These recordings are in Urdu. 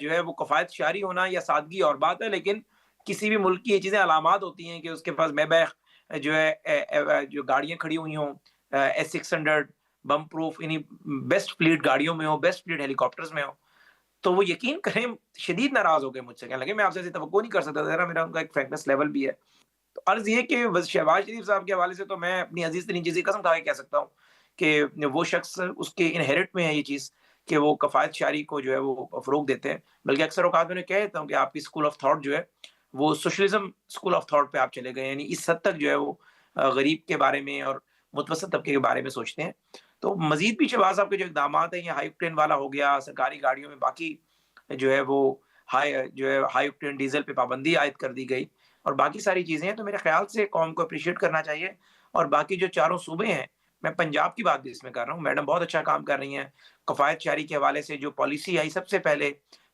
جو ہے وہ کفایت شعری ہونا یا سادگی اور بات ہے، لیکن کسی بھی ملک کی یہ چیزیں علامات ہوتی ہیں کہ اس کے پاس میبیخ جو ہے جو گاڑیاں کھڑی ہوئی ہوں، S-600 بم پروف، یعنی بیسٹ فلیٹ گاڑیوں میں ہو، بیسٹ فلیٹ ہیلی کاپٹرز میں ہو، تو وہ یقین کریں شدید ناراض ہو گئے مجھ سے، کہنے لگے میں آپ سے ایسی توقع نہیں کر سکتا، ذرا میرا ان کا ایک فرینکنس لیول بھی ہے۔ تو عرض یہ کہ شہباز شریف صاحب کے حوالے سے تو میں اپنی عزیز ترین چیز کی قسم کھا کے کہہ سکتا ہوں کہ وہ شخص اس کے انہیرٹ میں ہے یہ چیز کہ وہ کفایت شعری کو جو ہے وہ فروغ دیتے ہیں، بلکہ اکثر اوقات میں کہہ دیتا ہوں کہ آپ کی اسکول آف تھاٹ جو ہے وہ سوشلزم اسکول آف تھاٹ پہ آپ چلے گئے، یعنی اس حد تک جو ہے وہ غریب کے بارے میں اور متوسط طبقے کے بارے میں سوچتے ہیں۔ تو مزید بھی شہباز صاحب کے جو اقدامات ہیں، یہ ہائی آکٹین والا ہو گیا، سرکاری گاڑیوں میں باقی جو ہے وہ ہائی آکٹین ڈیزل پہ پابندی عائد کر دی گئی اور باقی ساری چیزیں ہیں، تو میرے خیال سے قوم کو اپریشیٹ کرنا چاہیے۔ اور باقی جو چاروں صوبے ہیں، میں پنجاب کی بات بھی اس میں کر رہا ہوں، میڈم بہت اچھا کام کر رہی ہیں، کفایت شعری کے حوالے سے جو پالیسی آئی سب سے پہلے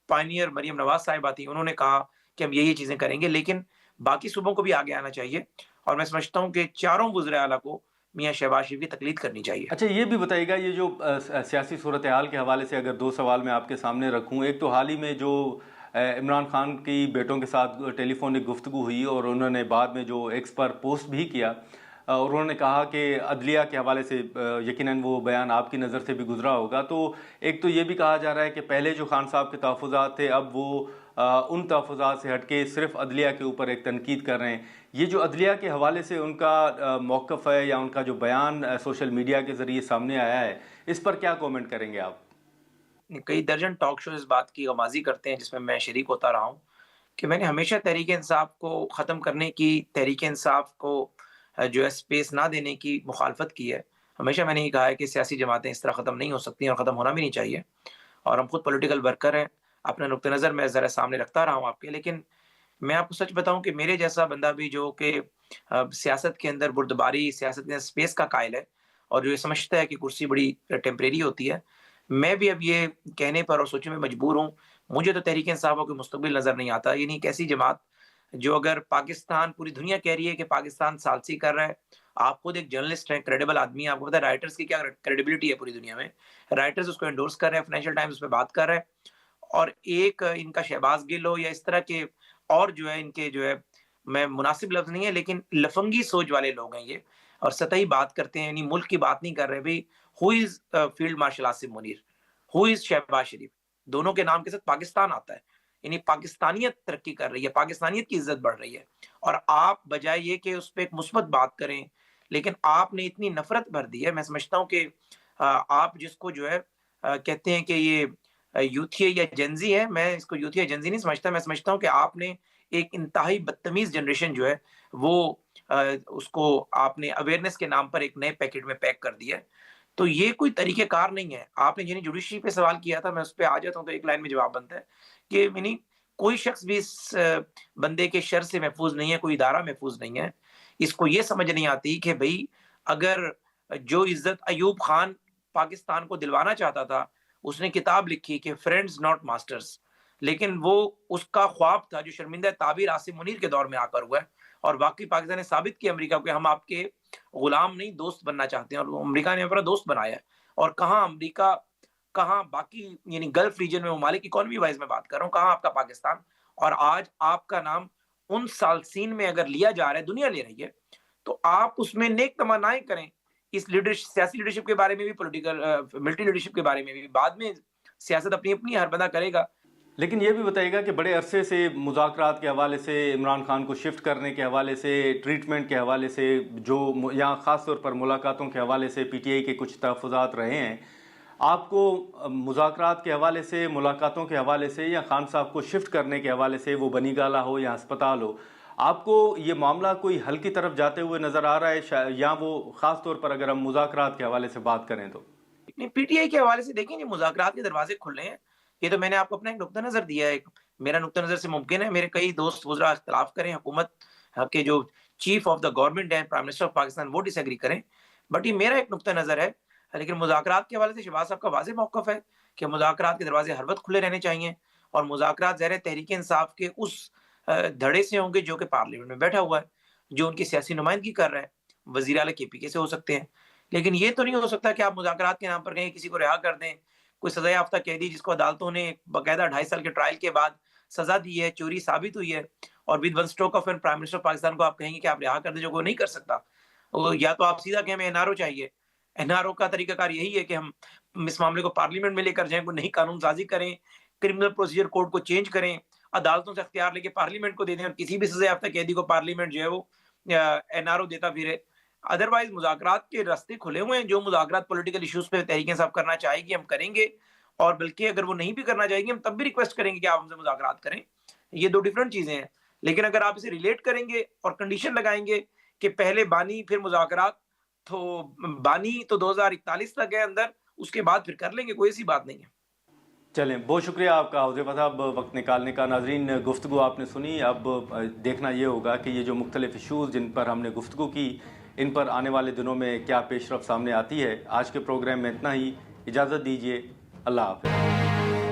پائنیئر مریم نواز صاحبہ تھی، انہوں نے کہا کہ ہم یہ چیزیں کریں گے، لیکن باقی صوبوں کو بھی آگے آنا چاہیے اور میں سمجھتا ہوں کہ چاروں وزراء اعلیٰ کو میاں شہباز شریف کی تقلید کرنی چاہیے۔ اچھا یہ بھی بتائیے گا، یہ جو سیاسی صورتحال کے حوالے سے اگر دو سوال میں آپ کے سامنے رکھوں، ایک تو حال ہی میں جو عمران خان کی بیٹوں کے ساتھ ٹیلی فونک گفتگو ہوئی اور انہوں نے بعد میں جو ایکس پر پوسٹ بھی کیا اور انہوں نے کہا کہ عدلیہ کے حوالے سے یقیناً وہ بیان آپ کی نظر سے بھی گزرا ہوگا، تو ایک تو یہ بھی کہا جا رہا ہے کہ پہلے جو خان صاحب کے تحفظات تھے اب وہ ان تحفظات سے ہٹ کے صرف عدلیہ کے اوپر ایک تنقید کر رہے ہیں۔ یہ جو عدلیہ کے حوالے سے ان کا موقف ہے یا ان کا جو بیان سوشل میڈیا کے ذریعے سامنے آیا ہے، اس پر کیا کومنٹ کریں گے آپ؟ کئی درجن ٹاک شو اس بات کی غمازی کرتے ہیں جس میں شریک ہوتا رہا ہوں کہ میں نے ہمیشہ تحریک انصاف کو ختم کرنے کی، تحریک انصاف کو جو ہے سپیس نہ دینے کی مخالفت کی ہے۔ ہمیشہ میں نے یہ کہا ہے کہ سیاسی جماعتیں اس طرح ختم نہیں ہو سکتی اور ختم ہونا بھی نہیں چاہیے، اور ہم خود پولیٹیکل ورکر ہیں، اپنا نقطہ نظر میں ذرا سامنے رکھتا رہا ہوں آپ کے، لیکن میں آپ کو سچ بتاؤں کہ میرے جیسا بندہ بھی جو کہ سیاست کے اندر بردباری، سیاست کے اندر سپیس کا قائل ہے اور جو یہ سمجھتا ہے کہ کرسی بڑی ٹیمپریری ہوتی ہے، میں بھی اب یہ کہنے پر اور سوچنے میں مجبور ہوں، مجھے تو تحریک انصاف کا کوئی مستقبل نظر نہیں آتا۔ یعنی ایک ایسی جماعت جو اگر پاکستان، پوری دنیا کہہ رہی ہے کہ پاکستان ثالثی کر رہا ہے، آپ خود ایک جرنلسٹ ہیں، کریڈیبل آدمی ہیں، آپ کو پتا ہے رائٹرز کی کیا کریڈیبلٹی ہے پوری دنیا میں، رائٹرز اس کو انڈورس کر رہے ہیں، فائنینشیل ٹائمز اس پہ بات کر رہے ہیں، اور ایک ان کا شہباز گل ہو یا اس طرح کے اور جو ہے ان کے جو ہے، میں مناسب لفظ نہیں ہے لیکن لفنگی سوچ والے لوگ ہیں یہ، اور سطحی بات کرتے ہیں، یعنی ملک کی بات نہیں کر رہے بھائی۔ ہو از فیلڈ مارشل آصف منیر، ہو از شہباز شریف، دونوں کے نام کے ساتھ پاکستان آتا ہے، یعنی پاکستانیت ترقی کر رہی ہے، پاکستانیت کی عزت بڑھ رہی ہے، اور آپ بجائے یہ کہ اس پہ ایک مثبت بات کریں، لیکن آپ نے اتنی نفرت بھر دی ہے۔ میں سمجھتا ہوں کہ آپ جس کو جو ہے کہتے ہیں کہ یہ یوتھی ہے یا جنزی ہے، میں اس کو یوتھی یا جنزی نہیں سمجھتا، میں سمجھتا ہوں کہ آپ نے ایک انتہائی بدتمیز جنریشن جو ہے وہ اس کو آپ نے اویئرنیس کے نام پر ایک نئے پیکٹ میں پیک کر دیا ہے۔ تو یہ کوئی طریقہ کار نہیں ہے۔ آپ نے جنہیں جوڈیشری پہ سوال کیا تھا، میں اس پہ آ جاتا ہوں تو ایک لائن میں جواب بنتا ہے کہ یعنی کوئی شخص بھی اس بندے کے شر سے محفوظ نہیں ہے، کوئی ادارہ محفوظ نہیں ہے۔ اس کو یہ سمجھ نہیں آتی کہ بھئی اگر جو عزت ایوب خان پاکستان کو دلوانا چاہتا تھا، اس نے کتاب لکھی کہ فرینڈز ناٹ ماسٹرز، لیکن وہ اس کا خواب تھا جو شرمندہ تعبیر عاصم منیر کے دور میں آ کر ہوا ہے، اور واقعی پاکستان نے ثابت کیا امریکہ کو کہ ہم آپ کے غلام نہیں دوست بننا چاہتے ہیں، اور امریکہ نے اپنا دوست بنایا ہے۔ اور کہاں امریکہ، کہاں باقی یعنی گلف ریجن میں ممالک، اکانومی وائز میں بات کر رہا ہوں، کہاں آپ کا پاکستان، اور آج آپ کا نام ان سالسین میں اگر لیا جا رہا ہے، دنیا لے رہی ہے، تو آپ اس میں نیک تمنائیں کریں، اس لیڈرشپ، سیاسی لیڈرشپ کے بارے میں بھی، پولیٹیکل ملٹری لیڈرشپ کے بارے میں بھی، بعد میں سیاست اپنی اپنی ہر بندہ کرے گا۔ لیکن یہ بھی بتائیے گا کہ بڑے عرصے سے مذاکرات کے حوالے سے، عمران خان کو شفٹ کرنے کے حوالے سے، ٹریٹمنٹ کے حوالے سے، جو یہاں خاص طور پر ملاقاتوں کے حوالے سے پی ٹی آئی کے کچھ تحفظات رہے ہیں، آپ کو مذاکرات کے حوالے سے، ملاقاتوں کے حوالے سے، یا خان صاحب کو شفٹ کرنے کے حوالے سے، وہ بنی گالہ ہو یا ہسپتال ہو، آپ کو یہ معاملہ کوئی حل کی طرف جاتے ہوئے نظر آ رہا ہے، یا وہ خاص طور پر اگر ہم مذاکرات کے حوالے سے بات کریں تو؟ پی ٹی آئی کے حوالے سے دیکھیں، یہ مذاکرات کے دروازے کھل رہے ہیں، یہ تو میں نے آپ کو اپنا ایک نقطہ نظر دیا ہے، میرا نقطہ نظر سے ممکن ہے میرے کئی دوست وزراء اختلاف کریں، حکومت کے جو چیف آف دا گورنمنٹ ہیں، پرائم منسٹر آف پاکستان، وہ ڈس ایگری کریں، بٹ یہ میرا ایک نقطہ نظر ہے۔ لیکن مذاکرات کے حوالے سے شہباز صاحب کا واضح موقف ہے کہ مذاکرات کے دروازے ہر وقت کھلے رہنے چاہیے، اور مذاکرات ظاہر ہے تحریک انصاف کے اس دھڑے سے ہوں گے جو کہ پارلیمنٹ میں بیٹھا ہوا ہے، جو ان کی سیاسی نمائندگی کر رہا ہے، وزیر اعلیٰ کے پی کے سے ہو سکتے ہیں، لیکن یہ تو نہیں ہو سکتا کہ آپ مذاکرات کے نام پر کہیں کسی کو رہا کر دیں، کوئی سزا یافتہ قیدی جس کو عدالتوں نے باقاعدہ 2.5 سال کے ٹرائل کے بعد سزا دی ہے، چوری ثابت ہوئی ہے، اور with one stroke of an prime minister Pakistan کو آپ کہیں گے کہ آپ رہا کر دیں، جو وہ نہیں کر سکتا. یا تو آپ سیدھا کہ ہمیں NRO چاہیے. NRO کا طریقہ کار یہی ہے کہ ہم اس معاملے کو پارلیمنٹ میں لے کر جائیں، کوئی نئی قانون سازی کریں، کرمنل پروسیجر کوڈ کو چینج کریں، عدالتوں سے اختیار لے کے پارلیمنٹ کو دے دیں، اور کسی بھی سزا یافتہ قیدی کو پارلیمنٹ جو ہے وہ NRO دیتا پھرے. ادروائز مذاکرات کے راستے کھلے ہوئے ہیں. جو مذاکرات پولیٹیکل ایشوز پہ تحریک انصاف کرنا چاہے گی ہم کریں گے، اور بلکہ اگر وہ نہیں بھی کرنا چاہے گی ہم تب بھی ریکویسٹ کریں گے کہ آپ ہم سے مذاکرات کریں. یہ دو ڈیفرنٹ چیزیں ہیں. لیکن اگر آپ اسے ریلیٹ کریں گے اور کنڈیشن لگائیں گے کہ پہلے بانی پھر مذاکرات، تو بانی تو 2041 تک ہے اندر، اس کے بعد پھر کر لیں گے، کوئی ایسی بات نہیں ہے. چلیں، بہت شکریہ آپ کا حوضیفہ صاحب وقت نکالنے کا. ناظرین، گفتگو آپ نے سنی. اب دیکھنا یہ ہوگا کہ یہ جو مختلف ایشوز جن پر ہم نے گفتگو کی، ان پر آنے والے دنوں میں کیا پیش رفت سامنے آتی ہے. آج کے پروگرام میں اتنا ہی. اجازت دیجیے. اللہ حافظ.